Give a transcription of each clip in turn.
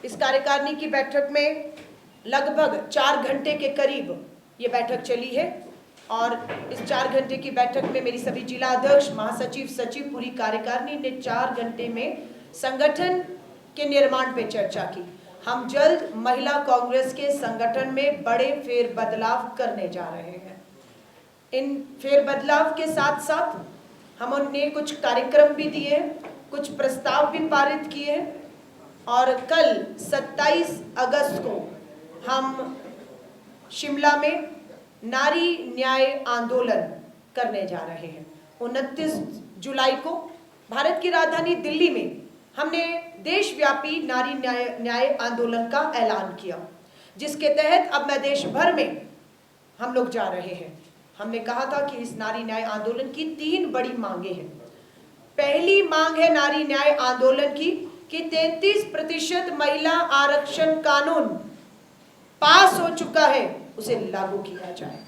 इस कार्यकारिणी की बैठक में लगभग 4 घंटे के करीब ये बैठक चली है और इस 4 घंटे की बैठक में मेरी सभी जिला अध्यक्ष, महासचिव, सचिव, पूरी कार्यकारिणी ने 4 घंटे में संगठन के निर्माण पे चर्चा की। हम जल्द महिला कांग्रेस के संगठन में बड़े फेरबदलाव करने जा रहे हैं। इन फेरबदलाव के साथ साथ हम उन्हें कुछ कार्यक्रम भी दिए, कुछ प्रस्ताव भी पारित किए और कल 27 अगस्त को हम शिमला में नारी न्याय आंदोलन करने जा रहे हैं। 29 जुलाई को भारत की राजधानी दिल्ली में हमने देशव्यापी नारी न्याय आंदोलन का ऐलान किया, जिसके तहत अब मैं देश भर में हम लोग जा रहे हैं। हमने कहा था कि इस नारी न्याय आंदोलन की 3 बड़ी मांगे हैं। पहली मांग है नारी न्याय आंदोलन की कि 33% महिला आरक्षण कानून पास हो चुका है, उसे लागू किया जाए।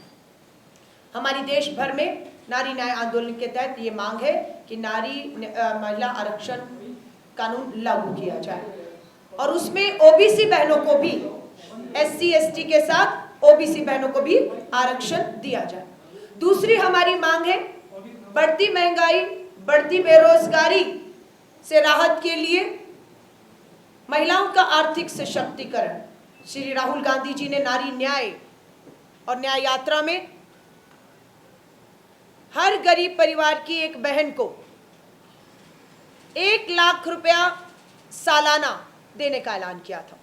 हमारी देश भर में नारी न्याय आंदोलन के तहत ये मांग है कि महिला आरक्षण कानून लागू किया जाए और उसमें ओबीसी बहनों को भी, एससी एसटी के साथ ओबीसी बहनों को भी आरक्षण दिया जाए। दूसरी हमारी मांग है बढ़ती महंगाई, बढ़ती बेरोजगारी से राहत के लिए महिलाओं का आर्थिक सशक्तिकरण। श्री राहुल गांधी जी ने नारी न्याय और न्याय यात्रा में हर गरीब परिवार की एक बहन को 1 लाख रुपया सालाना देने का ऐलान किया था।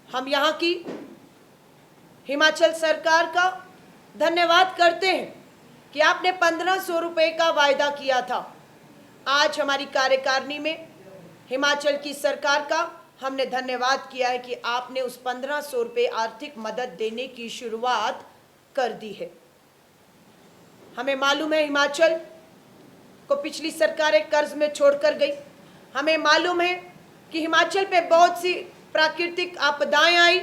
हम यहाँ की हिमाचल सरकार का धन्यवाद करते हैं कि आपने 1500 रुपये का वायदा किया था। आज हमारी कार्यकारिणी में हिमाचल की सरकार का हमने धन्यवाद किया है कि आपने उस 1500 रुपये आर्थिक मदद देने की शुरुआत कर दी है। हमें मालूम है हिमाचल को पिछली सरकारें कर्ज में छोड़कर गई। हमें मालूम है कि हिमाचल पे बहुत सी प्राकृतिक आपदाएं आई।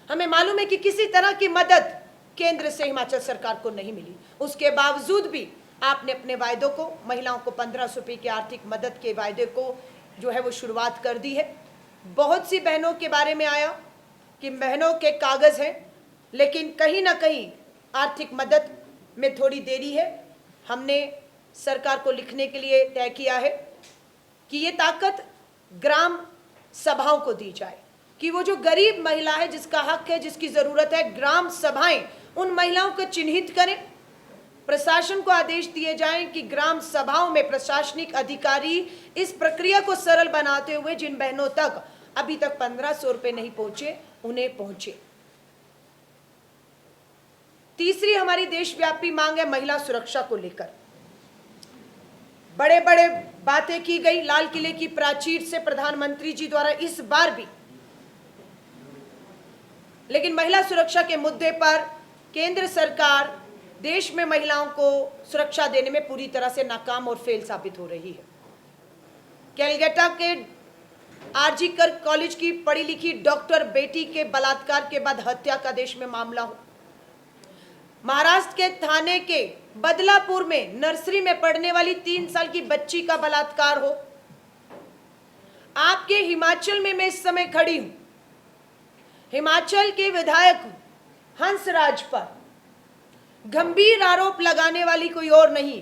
हमें मालूम है कि किसी तरह की मदद केंद्र से हिमाचल सरकार को नहीं मिली। उसके बावजूद भी आपने अपने वायदों को, महिलाओं को 1500 रुपये की आर्थिक मदद के वायदे को जो है वो शुरुआत कर दी है। बहुत सी बहनों के बारे में आया कि बहनों के कागज हैं, लेकिन कहीं ना कहीं आर्थिक मदद में थोड़ी देरी है। हमने सरकार को लिखने के लिए तय किया है कि ये ताकत ग्राम सभाओं को दी जाए, कि वो जो गरीब महिला है, जिसका हक है, जिसकी ज़रूरत है, ग्राम सभाएं उन महिलाओं को चिन्हित करें। प्रशासन को आदेश दिए जाएं कि ग्राम सभाओं में प्रशासनिक अधिकारी इस प्रक्रिया को सरल बनाते हुए जिन बहनों तक अभी तक 1500 रुपये नहीं पहुंचे, उन्हें पहुंचे। तीसरी हमारी देशव्यापी मांग है महिला सुरक्षा को लेकर। बड़े बड़े बातें की गई लाल किले की प्राचीर से प्रधानमंत्री जी द्वारा इस बार भी, लेकिन महिला सुरक्षा के मुद्दे पर केंद्र सरकार देश में महिलाओं को सुरक्षा देने में पूरी तरह से नाकाम और फेल साबित हो रही है। कैलकाटा के आरजी कर कॉलेज की पढ़ी लिखी डॉक्टर बेटी के बलात्कार के बाद हत्या का देश में मामला हो, महाराष्ट्र के थाने के बदलापुर में नर्सरी में पढ़ने वाली 3 साल की बच्ची का बलात्कार हो, आपके हिमाचल में मैं इस समय खड़ी हूं, हिमाचल के विधायक हंसराज पर गंभीर आरोप लगाने वाली कोई और नहीं,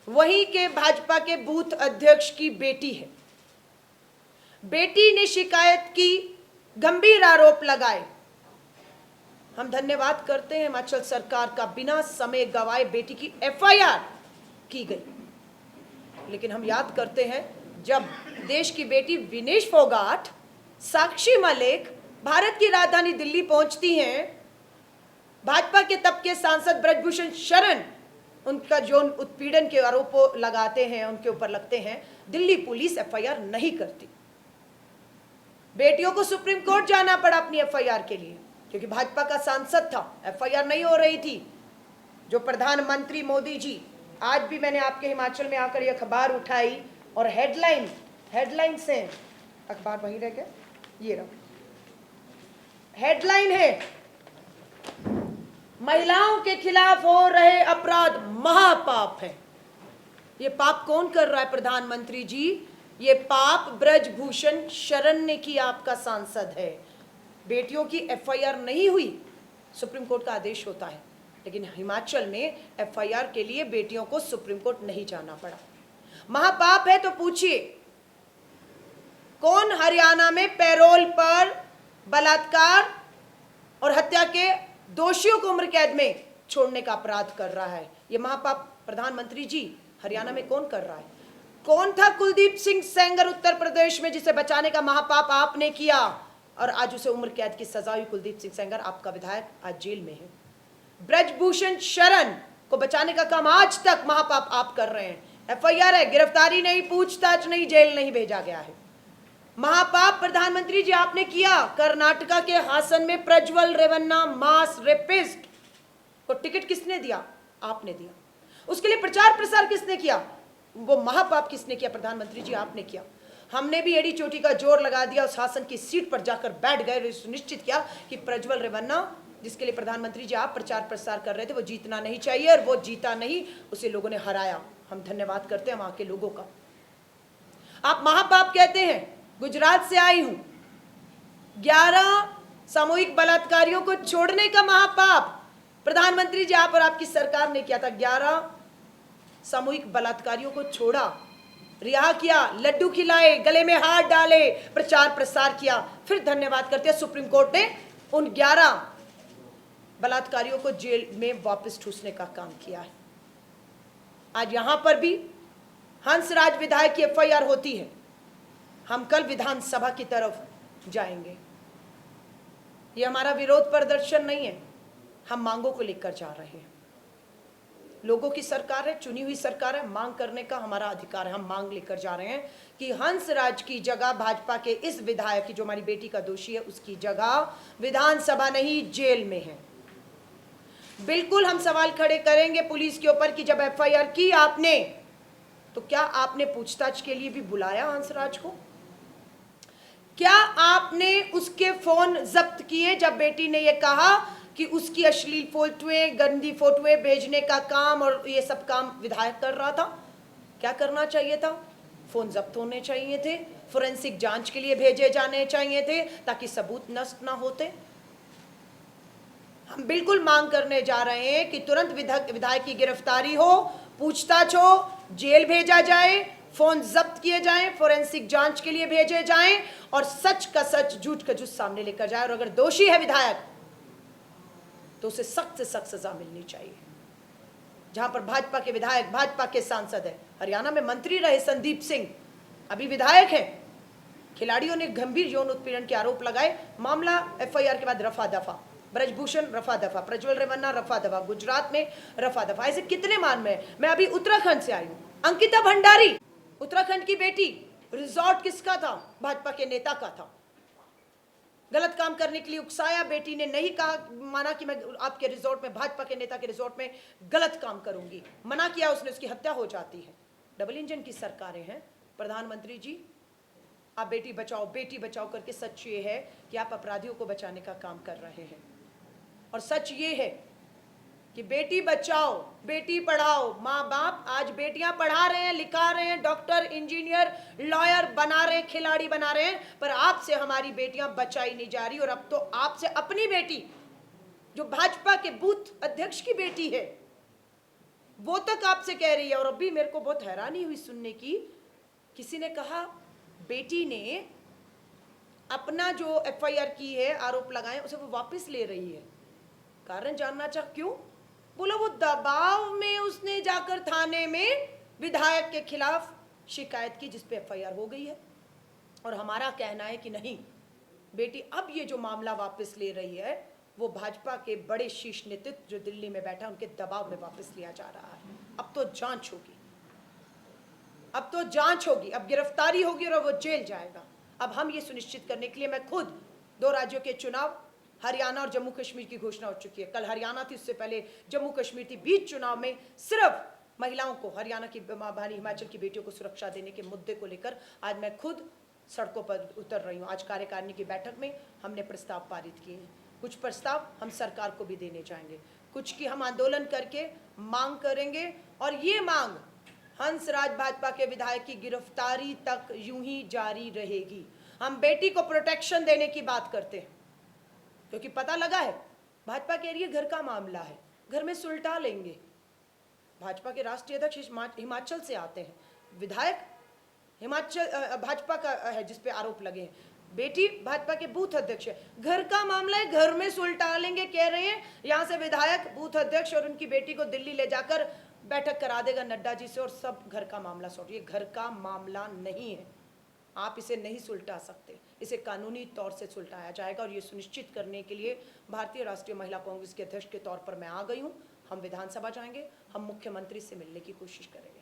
वहीं के भाजपा के बूथ अध्यक्ष की बेटी है। बेटी ने शिकायत की, गंभीर आरोप लगाए। हम धन्यवाद करते हैं हिमाचल सरकार का, बिना समय गवाए बेटी की एफआईआर की गई। लेकिन हम याद करते हैं जब देश की बेटी विनेश फोगाट, साक्षी मलिक भारत की राजधानी दिल्ली पहुंचती हैं, भाजपा के तब के सांसद ब्रजभूषण शरण उनका जो उत्पीड़न के आरोप लगाते हैं, उनके ऊपर लगते हैं, दिल्ली पुलिस एफआईआर नहीं करती। बेटियों को सुप्रीम कोर्ट जाना पड़ा अपनी एफआईआर के लिए, क्योंकि भाजपा का सांसद था, एफआईआर नहीं हो रही थी। जो प्रधानमंत्री मोदी जी, आज भी मैंने आपके हिमाचल में आकर ये अखबार उठाई और हेडलाइन से, अखबार वहीं रह गया, ये रहा, हेडलाइन है, महिलाओं के खिलाफ हो रहे अपराध महापाप है। ये पाप कौन कर रहा है प्रधानमंत्री जी? ये पाप ब्रजभूषण शरण ने किया, आपका सांसद है। बेटियों की एफआईआर नहीं हुई, सुप्रीम कोर्ट का आदेश होता है, लेकिन हिमाचल में एफआईआर के लिए बेटियों को सुप्रीम कोर्ट नहीं जाना पड़ा। महापाप है तो पूछिए, कौन हरियाणा में पैरोल पर बलात्कार और हत्या के दोषियों को उम्र कैद में छोड़ने का अपराध कर रहा है? ये महापाप प्रधानमंत्री जी हरियाणा में कौन कर रहा है? कौन था कुलदीप सिंह सेंगर उत्तर प्रदेश में, जिसे बचाने का महापाप आपने किया और आज उसे उम्र कैद की सजा हुई? कुलदीप सिंह सेंगर आपका विधायक आज जेल में है। ब्रजभूषण शरण को बचाने का काम आज तक महापाप आप कर रहे हैं। एफआईआर है, गिरफ्तारी नहीं, पूछताछ नहीं, जेल नहीं भेजा गया है। महापाप प्रधानमंत्री जी आपने किया। कर्नाटका के हासन में प्रज्वल रेवन्ना मास रेपिस्ट को टिकट किसने दिया? आपने दिया। उसके लिए प्रचार प्रसार किसने किया? वो महापाप किसने किया? प्रधानमंत्री जी आपने किया। हमने भी एड़ी चोटी का जोर लगा दिया, उस हासन की सीट पर जाकर बैठ गए, सुनिश्चित किया कि प्रज्वल रेवन्ना, जिसके लिए प्रधानमंत्री जी आप प्रचार प्रसार कर रहे थे, वो जीतना नहीं चाहिए, और वो जीता नहीं, उसे लोगों ने हराया। हम धन्यवाद करते हैं वहां के लोगों का। आप महापाप कहते हैं। गुजरात से आई हूं, 11 सामूहिक बलात्कारियों को छोड़ने का महापाप प्रधानमंत्री जी आप और आपकी सरकार ने किया था। 11 सामूहिक बलात्कारियों को छोड़ा, रिहा किया, लड्डू खिलाए, गले में हाथ डाले, प्रचार प्रसार किया। फिर धन्यवाद करते हैं सुप्रीम कोर्ट ने उन 11 बलात्कारियों को जेल में वापस ठूसने का काम किया है। आज यहां पर भी हंसराज विधायक की एफआईआर होती है। हम कल विधानसभा की तरफ जाएंगे। ये हमारा विरोध प्रदर्शन नहीं है, हम मांगों को लेकर जा रहे हैं। लोगों की सरकार है, चुनी हुई सरकार है, मांग करने का हमारा अधिकार है। हम मांग लेकर जा रहे हैं कि हंसराज की जगह भाजपा के इस विधायक की, जो हमारी बेटी का दोषी है, उसकी जगह विधानसभा नहीं जेल में है। बिल्कुल हम सवाल खड़े करेंगे पुलिस के ऊपर कि जब एफआईआर की आपने, तो क्या आपने पूछताछ के लिए भी बुलाया हंसराज को? क्या आपने उसके फोन जब्त किए जब बेटी ने यह कहा कि उसकी अश्लील फोटोएं, गंदी फोटोएं भेजने का काम और ये सब काम विधायक कर रहा था? क्या करना चाहिए था? फोन जब्त होने चाहिए थे, फोरेंसिक जांच के लिए भेजे जाने चाहिए थे, ताकि सबूत नष्ट ना होते। हम बिल्कुल मांग करने जा रहे हैं कि तुरंत विधायक की गिरफ्तारी हो, पूछताछ हो, जेल भेजा जाए, फोन जब्त किए जाएं, फोरेंसिक जांच के लिए भेजे जाएं, और सच का सच, झूठ का झूठ सामने लेकर जाए। और अगर दोषी है विधायक तो उसे सख्त से सख्त सजा मिलनी चाहिए। जहां पर भाजपा के विधायक, भाजपा के सांसद है, हरियाणा में मंत्री रहे संदीप सिंह, अभी विधायक है, खिलाड़ियों ने गंभीर यौन उत्पीड़न के आरोप लगाए, मामला एफआईआर के बाद रफा दफा। ब्रजभूषण रफा दफा, प्रज्वल रेवन्ना रफा दफा, गुजरात में रफा दफा, ऐसे कितने मान में। मैं अभी उत्तराखंड से आई हूं, अंकिता भंडारी, उत्तराखंड की बेटी, रिजॉर्ट किसका था? भाजपा के नेता का था। गलत काम करने के लिए उकसाया, बेटी ने नहीं कहा, माना कि मैं आपके रिजॉर्ट में, भाजपा के नेता के रिजॉर्ट में गलत काम करूंगी, मना किया उसने, उसकी हत्या हो जाती है। डबल इंजन की सरकारें हैं। प्रधानमंत्री जी आप बेटी बचाओ करके, सच ये है कि आप अपराधियों को बचाने का काम कर रहे हैं। और सच ये है कि बेटी बचाओ बेटी पढ़ाओ, माँ बाप आज बेटियां पढ़ा रहे हैं, लिखा रहे हैं, डॉक्टर, इंजीनियर, लॉयर बना रहे हैं, खिलाड़ी बना रहे हैं, पर आपसे हमारी बेटियां बचाई नहीं जा रही। और अब तो आपसे अपनी बेटी, जो भाजपा के बूथ अध्यक्ष की बेटी है, वो तक आपसे कह रही है। और अभी मेरे को बहुत हैरानी हुई सुनने की, किसी ने कहा बेटी ने अपना जो एफआईआर की है, आरोप लगाए, उसे वो वापस ले रही है। कारण जानना चाह, क्यों? बोला वो दबाव में उसने जाकर थाने में विधायक के खिलाफ शिकायत की, जिस पे एफआईआर हो गई है। और हमारा कहना है कि नहीं, बेटी अब ये जो मामला वापस ले रही है, वो भाजपा के बड़े शीर्ष नेतृत्व जो दिल्ली में बैठा, उनके दबाव में वापस लिया जा रहा है। अब तो जांच होगी, अब तो जांच होगी, अब गिरफ्तारी होगी और वो जेल जाएगा। अब हम ये सुनिश्चित करने के लिए, मैं खुद 2 राज्यों के चुनाव, हरियाणा और जम्मू कश्मीर की घोषणा हो चुकी है। कल हरियाणा थी, उससे पहले जम्मू कश्मीर थी। बीच चुनाव में सिर्फ महिलाओं को, हरियाणा की भानी हिमाचल की बेटियों को सुरक्षा देने के मुद्दे को लेकर आज मैं खुद सड़कों पर उतर रही हूँ। आज कार्यकारिणी की बैठक में हमने प्रस्ताव पारित किए हैं। कुछ प्रस्ताव हम सरकार को भी देने जाएंगे, कुछ की हम आंदोलन करके मांग करेंगे। और ये मांग हंसराज भाजपा के विधायक की गिरफ्तारी तक यूं ही जारी रहेगी। हम बेटी को प्रोटेक्शन देने की बात करते हैं क्योंकि पता लगा है भाजपा के लिए घर का मामला है, घर में सुलटा लेंगे। भाजपा के राष्ट्रीय अध्यक्ष हिमाचल से आते हैं, विधायक हिमाचल भाजपा का है जिस पे आरोप लगे हैं, बेटी भाजपा के बूथ अध्यक्ष है, घर का मामला है, घर में सुलटा लेंगे कह रहे हैं। यहां से विधायक बूथ अध्यक्ष और उनकी बेटी को दिल्ली ले जाकर बैठक करा देगा नड्डा जी से और सब घर का मामला सॉर्ट। ये घर का मामला नहीं है, आप इसे नहीं सुलटा सकते, इसे कानूनी तौर से सुलटाया जाएगा। और ये सुनिश्चित करने के लिए भारतीय राष्ट्रीय महिला कांग्रेस के अध्यक्ष के तौर पर मैं आ गई हूँ। हम विधानसभा जाएंगे, हम मुख्यमंत्री से मिलने की कोशिश करेंगे।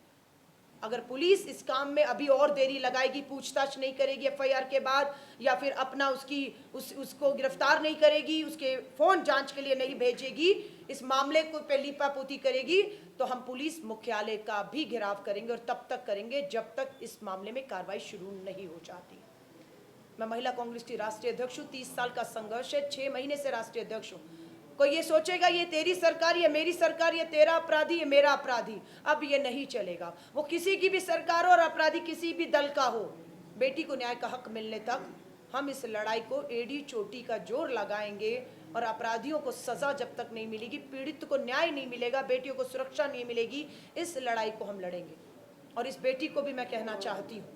अगर पुलिस इस काम में अभी और देरी लगाएगी, पूछताछ नहीं करेगी एफआईआर के बाद, या फिर अपना उसको गिरफ्तार नहीं करेगी, उसके फोन जांच के लिए नहीं भेजेगी, इस मामले को पे लीपापोती करेगी, तो हम पुलिस मुख्यालय का भी घेराव करेंगे और तब तक करेंगे जब तक इस मामले में कार्रवाई शुरू नहीं हो जाती। मैं महिला कांग्रेस की राष्ट्रीय अध्यक्ष हूँ, 30 साल का संघर्ष है, 6 महीने से राष्ट्रीय अध्यक्ष हूँ। कोई ये सोचेगा ये तेरी सरकार, ये मेरी सरकार, ये तेरा अपराधी, ये मेरा अपराधी, अब ये नहीं चलेगा। वो किसी की भी सरकार हो और अपराधी किसी भी दल का हो, बेटी को न्याय का हक मिलने तक हम इस लड़ाई को एड़ी चोटी का जोर लगाएंगे। और अपराधियों को सजा जब तक नहीं मिलेगी, पीड़ित को न्याय नहीं मिलेगा, बेटियों को सुरक्षा नहीं मिलेगी, इस लड़ाई को हम लड़ेंगे। और इस बेटी को भी मैं कहना चाहती हूँ,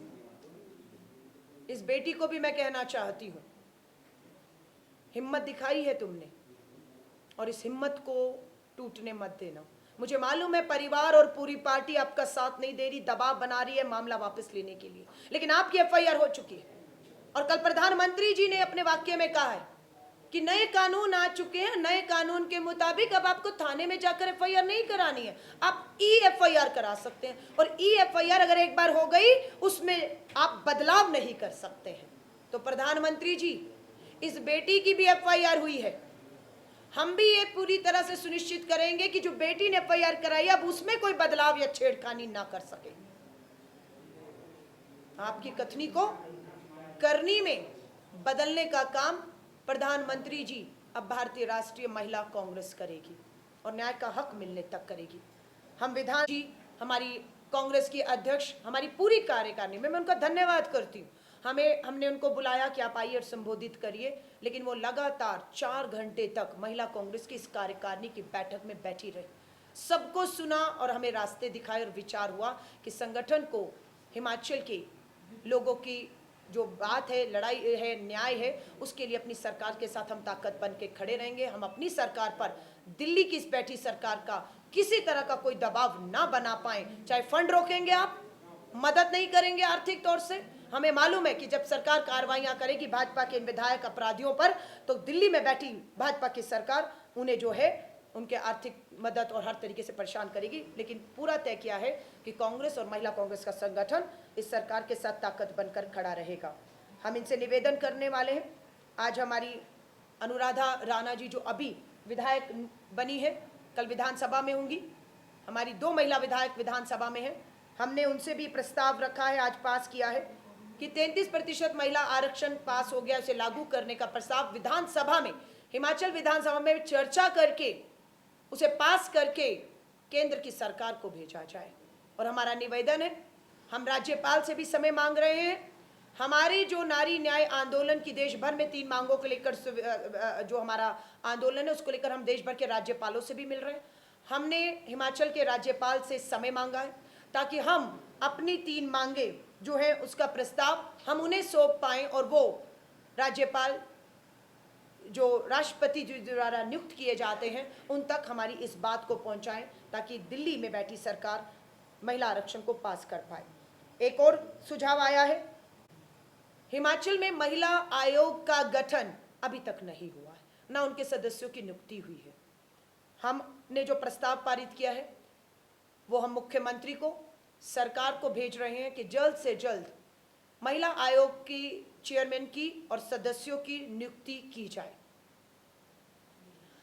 इस बेटी को भी मैं कहना चाहती हूँ, हिम्मत दिखाई है तुमने और इस हिम्मत को टूटने मत देना। मुझे मालूम है परिवार और पूरी पार्टी आपका साथ नहीं दे रही, दबाव बना रही है मामला वापस लेने के लिए, लेकिन आपकी एफआईआर हो चुकी है। और कल प्रधानमंत्री जी ने अपने वाक्य में कहा है कि नए कानून आ चुके हैं, नए कानून के मुताबिक अब आपको थाने में जाकर एफआईआर नहीं करानी है, आप ई एफआईआर करा सकते हैं। और ई एफआईआर अगर एक बार हो गई, उसमें आप बदलाव नहीं कर सकते हैं। तो प्रधानमंत्री जी, इस बेटी की भी एफआईआर हुई है, हम भी ये पूरी तरह से सुनिश्चित करेंगे कि जो बेटी ने एफआईआर कराई अब उसमें कोई बदलाव या छेड़खानी ना कर सके। आपकी कथनी को करनी में बदलने का काम प्रधानमंत्री जी अब भारतीय राष्ट्रीय महिला कांग्रेस करेगी और न्याय का हक मिलने तक करेगी। हम विधान जी, हमारी कांग्रेस की अध्यक्ष, हमारी पूरी कार्यकारिणी में मैं उनका धन्यवाद करती हूँ। हमने उनको बुलाया कि आप आइए और संबोधित करिए, लेकिन वो लगातार 4 घंटे तक महिला कांग्रेस की इस कार्यकारिणी की बैठक में बैठी रही, सबको सुना और हमें रास्ते दिखाए और विचार हुआ कि संगठन को हिमाचल के लोगों की जो बात है, लड़ाई है, न्याय है, उसके लिए अपनी सरकार के साथ हम ताकत बन के खड़े रहेंगे। हम अपनी सरकार पर दिल्ली की इस बैठी सरकार का किसी तरह का कोई दबाव ना बना पाए, चाहे फंड रोकेंगे, आप मदद नहीं करेंगे आर्थिक तौर से। हमें मालूम है कि जब सरकार कार्रवाइयां करेगी भाजपा के इन विधायक अपराधियों पर, तो दिल्ली में बैठी भाजपा की सरकार उन्हें जो है उनके आर्थिक मदद और हर तरीके से परेशान करेगी। लेकिन पूरा तय किया है कि कांग्रेस और महिला कांग्रेस का संगठन इस सरकार के साथ ताकत बनकर खड़ा रहेगा। हम इनसे निवेदन करने वाले हैं, आज हमारी अनुराधा राणा जी जो अभी विधायक बनी है, कल विधानसभा में होंगी, हमारी 2 महिला विधायक विधानसभा में हैं। हमने उनसे भी प्रस्ताव रखा है, आज पास किया है कि 33% महिला आरक्षण पास हो गया, उसे लागू करने का प्रस्ताव विधानसभा में, हिमाचल विधानसभा में चर्चा करके उसे पास करके केंद्र की सरकार को भेजा जाए। और हमारा निवेदन है, हम राज्यपाल से भी समय मांग रहे हैं। हमारी जो नारी न्याय आंदोलन की देश भर में 3 मांगों को लेकर जो हमारा आंदोलन है, उसको लेकर हम देश भर के राज्यपालों से भी मिल रहे हैं। हमने हिमाचल के राज्यपाल से समय मांगा है ताकि हम अपनी 3 मांगे जो है उसका प्रस्ताव हम उन्हें सौंप पाएं और वो राज्यपाल जो राष्ट्रपति जी द्वारा नियुक्त किए जाते हैं उन तक हमारी इस बात को पहुंचाएं ताकि दिल्ली में बैठी सरकार महिला आरक्षण को पास कर पाए। एक और सुझाव आया है, हिमाचल में महिला आयोग का गठन अभी तक नहीं हुआ है, ना उनके सदस्यों की नियुक्ति हुई है। हमने जो प्रस्ताव पारित किया है वो हम मुख्यमंत्री को, सरकार को भेज रहे हैं कि जल्द से जल्द महिला आयोग की चेयरमैन की और सदस्यों की नियुक्ति की जाए।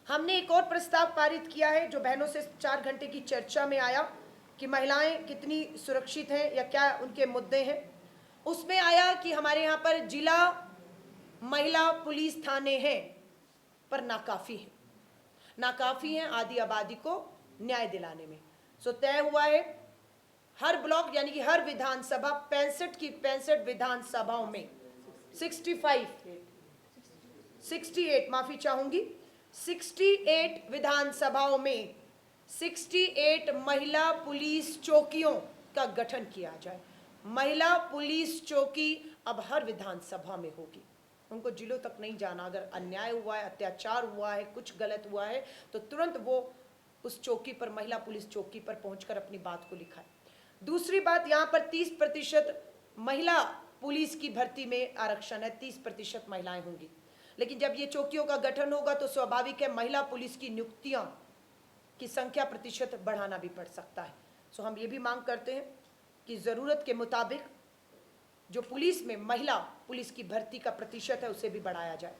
हमने एक और प्रस्ताव पारित किया है जो बहनों से 4 घंटे की चर्चा में आया कि महिलाएं कितनी सुरक्षित हैं या क्या उनके मुद्दे हैं। उसमें आया कि हमारे यहाँ पर जिला महिला पुलिस थाने हैं पर नाकाफी हैं आदि आबादी को न्याय दिलाने में। सो तय हुआ है हर ब्लॉक यानी कि हर विधानसभा 65 की 65 विधानसभाओं में 68 माफी चाहूंगी, 68 विधानसभाओं में 68 महिला पुलिस चौकियों का गठन किया जाए। महिला पुलिस चौकी अब हर विधानसभा में होगी। उनको जिलों तक नहीं जाना, अगर अन्याय हुआ है, अत्याचार हुआ है, कुछ गलत हुआ है तो तुरंत वो उस चौकी पर, महिला पुलिस चौकी पर पहुंचकर अपनी बात को लिखाए। दूसरी बात, यहाँ पर 30% महिला पुलिस की भर्ती में आरक्षण है, 30% महिलाएं होंगी। लेकिन जब ये चौकियों का गठन होगा तो स्वाभाविक है महिला पुलिस की नियुक्तियां की संख्या प्रतिशत बढ़ाना भी पड़ सकता है। सो हम ये भी मांग करते हैं कि ज़रूरत के मुताबिक जो पुलिस में महिला पुलिस की भर्ती का प्रतिशत है उसे भी बढ़ाया जाए।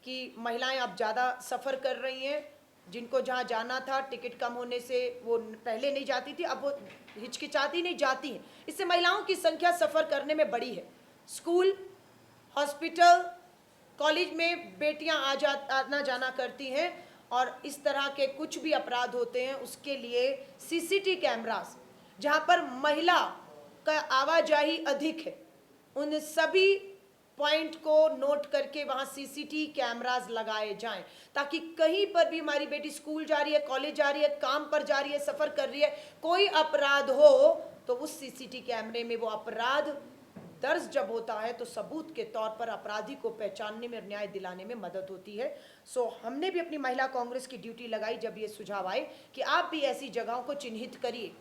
कि महिलाएं अब ज़्यादा सफ़र कर रही हैं, जिनको जहाँ जाना था टिकट कम होने से वो पहले नहीं जाती थी, अब वो हिचकिचाती नहीं जाती हैं। इससे महिलाओं की संख्या सफ़र करने में बढ़ी है। स्कूल, हॉस्पिटल, कॉलेज में बेटियां आना जाना करती हैं और इस तरह के कुछ भी अपराध होते हैं उसके लिए सीसीटीवी कैमरास, जहां पर महिला का आवाजाही अधिक है, उन सभी पॉइंट को नोट करके वहां सीसीटीवी कैमरास लगाए जाएं, ताकि कहीं पर भी हमारी बेटी स्कूल जा रही है, कॉलेज जा रही है, काम पर जा रही है, सफ़र कर रही है, कोई अपराध हो तो उस सीसीटीवी कैमरे में वो अपराध दर्ज जब होता है तो सबूत के तौर पर अपराधी को पहचानने में, न्याय दिलाने में मदद होती है। सो हमने भी अपनी महिला कांग्रेस की ड्यूटी लगाई जब ये सुझाव आए कि आप भी ऐसी जगहों को चिन्हित करिए।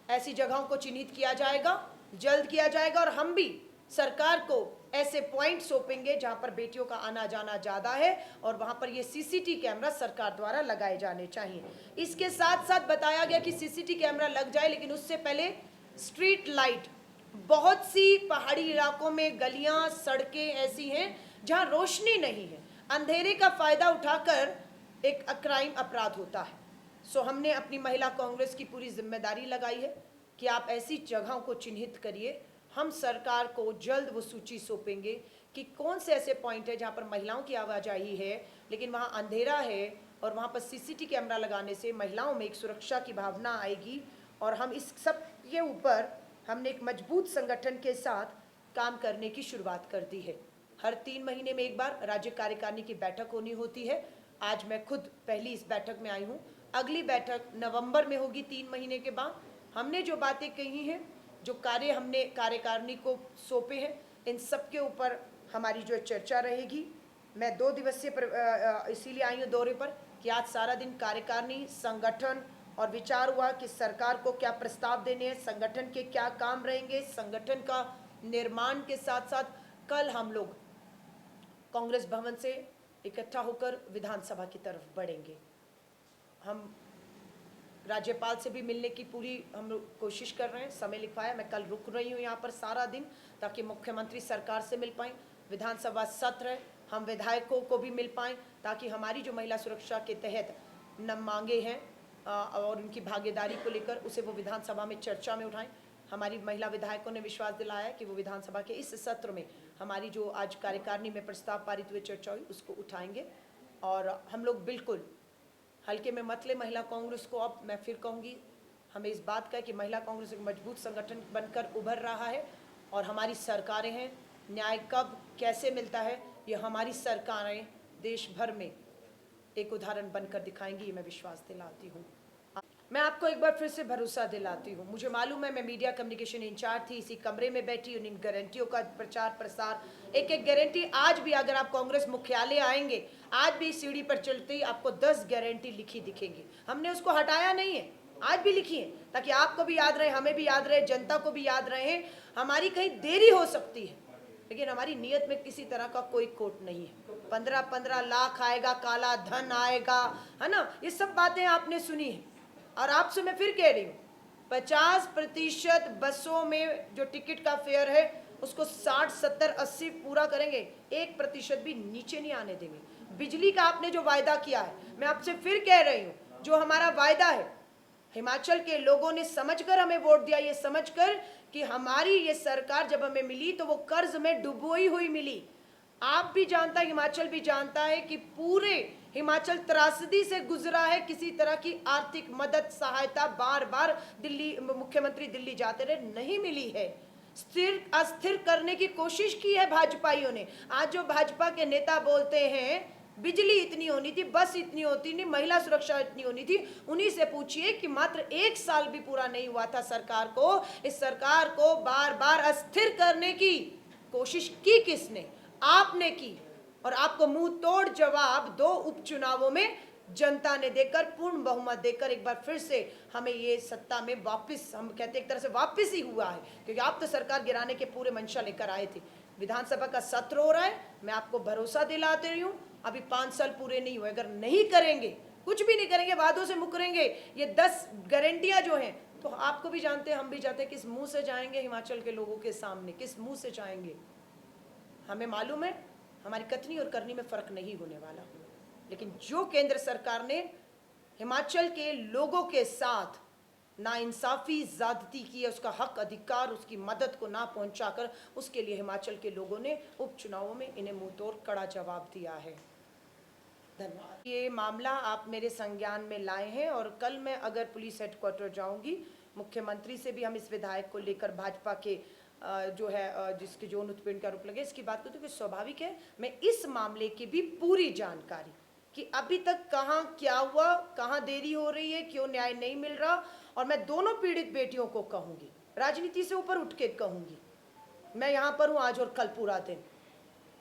ऐसी जगहों को चिन्हित किया जाएगा, जल्द किया जाएगा, और हम भी सरकार को ऐसे पॉइंट सौंपेंगे जहां पर बेटियों का आना जाना ज़्यादा है और वहां पर ये सीसीटीवी कैमरा सरकार द्वारा लगाए जाने चाहिए। इसके साथ साथ बताया गया कि सीसीटीवी कैमरा लग जाए, लेकिन उससे पहले स्ट्रीट लाइट, बहुत सी पहाड़ी इलाकों में गलियां, सड़कें ऐसी हैं जहां रोशनी नहीं है, अंधेरे का फायदा उठाकर एक क्राइम अपराध होता है। सो हमने अपनी महिला कांग्रेस की पूरी जिम्मेदारी लगाई है कि आप ऐसी जगहों को चिन्हित करिए। हम सरकार को जल्द वो सूची सौंपेंगे कि कौन से ऐसे पॉइंट है जहां पर महिलाओं की आवाजाही है लेकिन वहां अंधेरा है, और वहां पर सीसीटीवी कैमरा लगाने से महिलाओं में एक सुरक्षा की भावना आएगी। और हम इस सब के ऊपर हमने एक मजबूत संगठन के साथ काम करने की शुरुआत कर दी है। हर 3 महीने में एक बार राज्य कार्यकारिणी की बैठक होनी होती है। आज मैं खुद पहली इस बैठक में आई हूँ। अगली बैठक नवंबर में होगी, 3 महीने के बाद। हमने जो बातें कही हैं, जो कार्य हमने कार्यकारिणी को सौंपे हैं, इन सब के ऊपर हमारी जो चर्चा रहेगी। मैं 2 दिवसीय इसीलिए आई हूँ दौरे पर कि आज सारा दिन कार्यकारिणी, संगठन और विचार हुआ कि सरकार को क्या प्रस्ताव देने हैं, संगठन के क्या काम रहेंगे, संगठन का निर्माण के साथ साथ कल हम लोग कांग्रेस भवन से इकट्ठा होकर विधानसभा की तरफ बढ़ेंगे। हम राज्यपाल से भी मिलने की पूरी हम लोग कोशिश कर रहे हैं, समय लिखवाया। मैं कल रुक रही हूँ यहाँ पर सारा दिन ताकि मुख्यमंत्री सरकार से मिल पाएँ। विधानसभा सत्र है, हम विधायकों को भी मिल पाएँ ताकि हमारी जो महिला सुरक्षा के तहत न मांगे हैं और उनकी भागीदारी को लेकर उसे वो विधानसभा में चर्चा में उठाएं। हमारी महिला विधायकों ने विश्वास दिलाया कि वो विधानसभा के इस सत्र में हमारी जो आज कार्यकारिणी में प्रस्ताव पारित हुए, चर्चा हुई, उसको उठाएंगे। और हम लोग बिल्कुल हल्के में मत ले महिला कांग्रेस को। अब मैं फिर कहूँगी, हमें इस बात का कि महिला कांग्रेस एक मजबूत संगठन बनकर उभर रहा है और हमारी सरकारें हैं। न्याय कब कैसे मिलता है ये हमारी सरकारें देश भर में एक उदाहरण बनकर दिखाएंगी, ये मैं विश्वास दिलाती हूँ। मैं आपको एक बार फिर से भरोसा दिलाती हूँ, मुझे मालूम है मैं मीडिया कम्युनिकेशन इंचार्ज थी, इसी कमरे में बैठी उन गारंटियों का प्रचार प्रसार, एक एक गारंटी आज भी अगर आप कांग्रेस मुख्यालय आएंगे, आज भी सीढ़ी पर चलते ही आपको 10 गारंटी लिखी दिखेंगी। हमने उसको हटाया नहीं है, आज भी लिखी है ताकि आपको भी याद रहे, हमें भी याद रहे, जनता को भी याद रहे। हमारी कहीं देरी हो सकती है लेकिन हमारी नीयत में किसी तरह का कोई खोट नहीं है। 15-15 लाख आएगा, काला धन आएगा, है ना, ये सब बातें आपने सुनी है। और आपसे मैं फिर कह रही हूँ, 50% बसों में जो टिकट का फेयर है उसको 60, 70, 80 पूरा करेंगे, 1% भी नीचे नहीं आने देंगे। बिजली का आपने जो वायदा किया है, मैं आपसे फिर कह रही हूँ, जो हमारा वायदा है, हिमाचल के लोगों ने समझकर हमें वोट दिया, ये समझकर कि हमारी ये सरकार जब हमें मिली तो वो कर्ज में डुबोई हुई मिली। आप भी जानता है, हिमाचल भी जानता है कि पूरे हिमाचल त्रासदी से गुजरा है, किसी तरह की आर्थिक मदद सहायता बार बार दिल्ली मुख्यमंत्री दिल्ली जाते रहे, नहीं मिली है। स्थिर अस्थिर करने की कोशिश की है भाजपाइयों ने। आज जो भाजपा के नेता बोलते हैं बिजली इतनी होनी थी, बस इतनी होती नहीं, महिला सुरक्षा इतनी होनी थी, उन्हीं से पूछिए कि मात्र 1 साल भी पूरा नहीं हुआ था सरकार को। इस सरकार को बार बार अस्थिर करने की कोशिश की किसने? आपने की। और आपको मुंह तोड़ जवाब 2 उपचुनावों में जनता ने देकर, पूर्ण बहुमत देकर एक बार फिर से हमें ये सत्ता में वापस, हम कहते एक तरह से वापस ही हुआ है, क्योंकि आप तो सरकार गिराने के पूरे मंशा लेकर आए थे। विधानसभा का सत्र हो रहा है, मैं आपको भरोसा दिलाते रही हूँ, अभी 5 साल पूरे नहीं हुए, अगर नहीं करेंगे, कुछ भी नहीं करेंगे, वादों से मुकरेंगे, ये 10 गारंटियां जो हैं, तो आपको भी जानते हैं, हम भी जानते हैं, किस मुंह से जाएंगे हिमाचल के लोगों के सामने, किस मुंह से जाएंगे। हमें मालूम है हमारी कथनी और करनी में फर्क नहीं होने वाला, लेकिन जो केंद्र सरकार ने हिमाचल के लोगों के साथ नाइंसाफी ज्यादती की है, उसका हक अधिकार, उसकी मदद को ना पहुंचाकर, उसके लिए हिमाचल के लोगों ने उपचुनावों में इन्हें मुंहतोड़ कड़ा जवाब दिया है। धन्यवाद। ये मामला आप मेरे संज्ञान में लाए हैं और कल मैं अगर पुलिस हेडक्वार्टर जाऊंगी, मुख्यमंत्री से भी हम इस विधायक को लेकर भाजपा के जो है जिसके यौन उत्पीड़न का आरोप लगे, इसकी बात करते हुए स्वाभाविक है मैं इस मामले की भी पूरी जानकारी कि अभी तक कहाँ क्या हुआ, कहाँ देरी हो रही है, क्यों न्याय नहीं मिल रहा, और मैं दोनों पीड़ित बेटियों को कहूँगी, राजनीति से ऊपर उठ के कहूँगी, मैं यहाँ पर हूँ आज और कल पूरा दिन।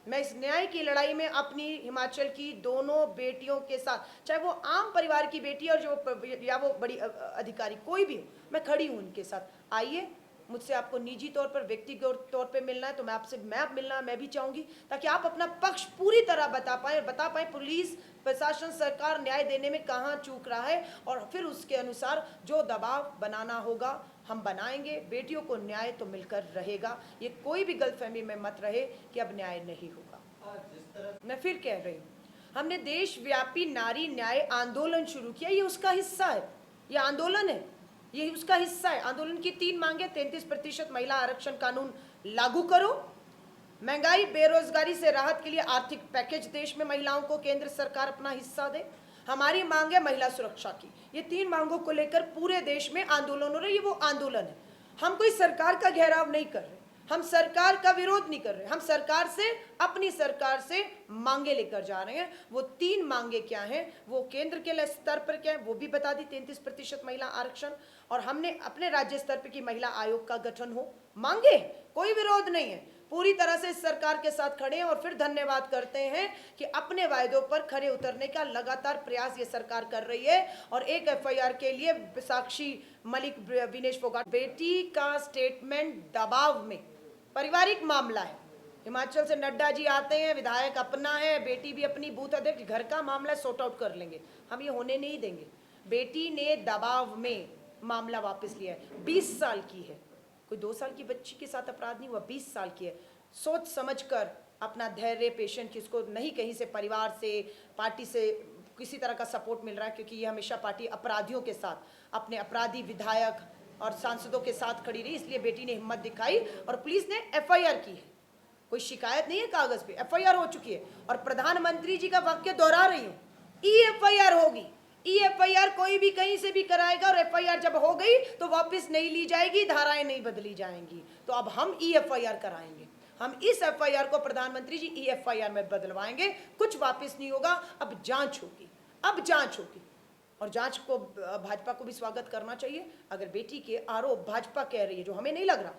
मैं इस न्याय की लड़ाई में अपनी हिमाचल की दोनों बेटियों के साथ, चाहे वो आम परिवार की बेटी और जो या वो बड़ी अधिकारी कोई भी हो, मैं खड़ी हूँ उनके साथ। आइए, मुझसे आपको निजी तौर पर, व्यक्तिगत तौर पे मिलना है तो मैं आपसे मिलना मैं भी चाहूँगी, ताकि आप अपना पक्ष पूरी तरह बता पाएँ और बता पाएँ पुलिस प्रशासन सरकार न्याय देने में कहाँ चूक रहा है, और फिर उसके अनुसार जो दबाव बनाना होगा हम बनाएंगे। बेटियों को न्याय तो मिलकर रहेगा, ये कोई भी गलतफहमी में मत रहे कि अब न्याय नहीं होगा। मैं फिर कह रही हूँ, हमने देशव्यापी नारी न्याय आंदोलन शुरू किया, ये उसका हिस्सा है, ये आंदोलन है, ये उसका हिस्सा है। आंदोलन की 3 मांगे: 33% महिला आरक्षण कानून लागू करो, महंगाई बेरोजगारी से राहत के लिए आर्थिक पैकेज देश में महिलाओं को केंद्र सरकार अपना हिस्सा दे, हमारी मांग है महिला सुरक्षा की। ये 3 मांगों को लेकर पूरे देश में आंदोलन हो रहा है। ये वो आंदोलन है, हम कोई सरकार का घेराव नहीं कर रहे, हम सरकार का विरोध नहीं कर रहे, हम सरकार से, अपनी सरकार से मांगे लेकर जा रहे हैं। वो 3 मांगे क्या हैं, वो केंद्र के स्तर पर क्या है वो भी बता दी, 33% महिला आरक्षण, और हमने अपने राज्य स्तर पर की महिला आयोग का गठन हो। मांगे, कोई विरोध नहीं है, पूरी तरह से इस सरकार के साथ खड़े हैं और फिर धन्यवाद करते हैं कि अपने वायदों पर खरे उतरने का लगातार प्रयास ये सरकार कर रही है। और एक एफआईआर के लिए साक्षी मलिक, विनेश फोगाट बेटी का स्टेटमेंट दबाव में, पारिवारिक मामला है, हिमाचल से नड्डा जी आते हैं, विधायक अपना है, बेटी भी अपनी, बूथ अध्यक्ष, घर का मामला सॉर्ट आउट कर लेंगे, हम ये होने नहीं देंगे। बेटी ने दबाव में मामला वापस लिया है, 20 साल की है, कोई 2 साल की बच्ची के साथ अपराध नहीं हुआ, 20 साल की है। सोच समझकर अपना धैर्य, पेशेंस, किसको नहीं कहीं से परिवार से, पार्टी से किसी तरह का सपोर्ट मिल रहा है, क्योंकि ये हमेशा पार्टी अपराधियों के साथ, अपने अपराधी विधायक और सांसदों के साथ खड़ी रही, इसलिए बेटी ने हिम्मत दिखाई और पुलिस ने एफआईआर की है। कोई शिकायत नहीं है कागज पे, एफआईआर हो चुकी है। और प्रधानमंत्री जी का वाक्य दोहरा रही हूँ, एफआईआर होगी, एफआईआर कोई भी कहीं से भी कराएगा, और एफआईआर जब हो गई तो वापस नहीं ली जाएगी, धाराएं नहीं बदली जाएंगी। तो अब हम एफआईआर कराएंगे, हम इस एफआईआर को प्रधानमंत्री जी एफआईआर में बदलवाएंगे, कुछ वापस नहीं होगा, अब जांच होगी, अब जांच होगी। और जांच को भाजपा को भी स्वागत करना चाहिए। अगर बेटी के आरोप भाजपा कह रही है, जो हमें नहीं लग रहा,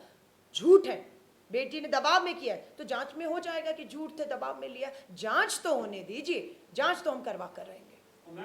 झूठ है, बेटी ने दबाव में किया है, तो जांच में हो जाएगा कि झूठ थे, दबाव में लिया, जांच तो होने दीजिए, जांच तो हम करवा कर रहेंगे।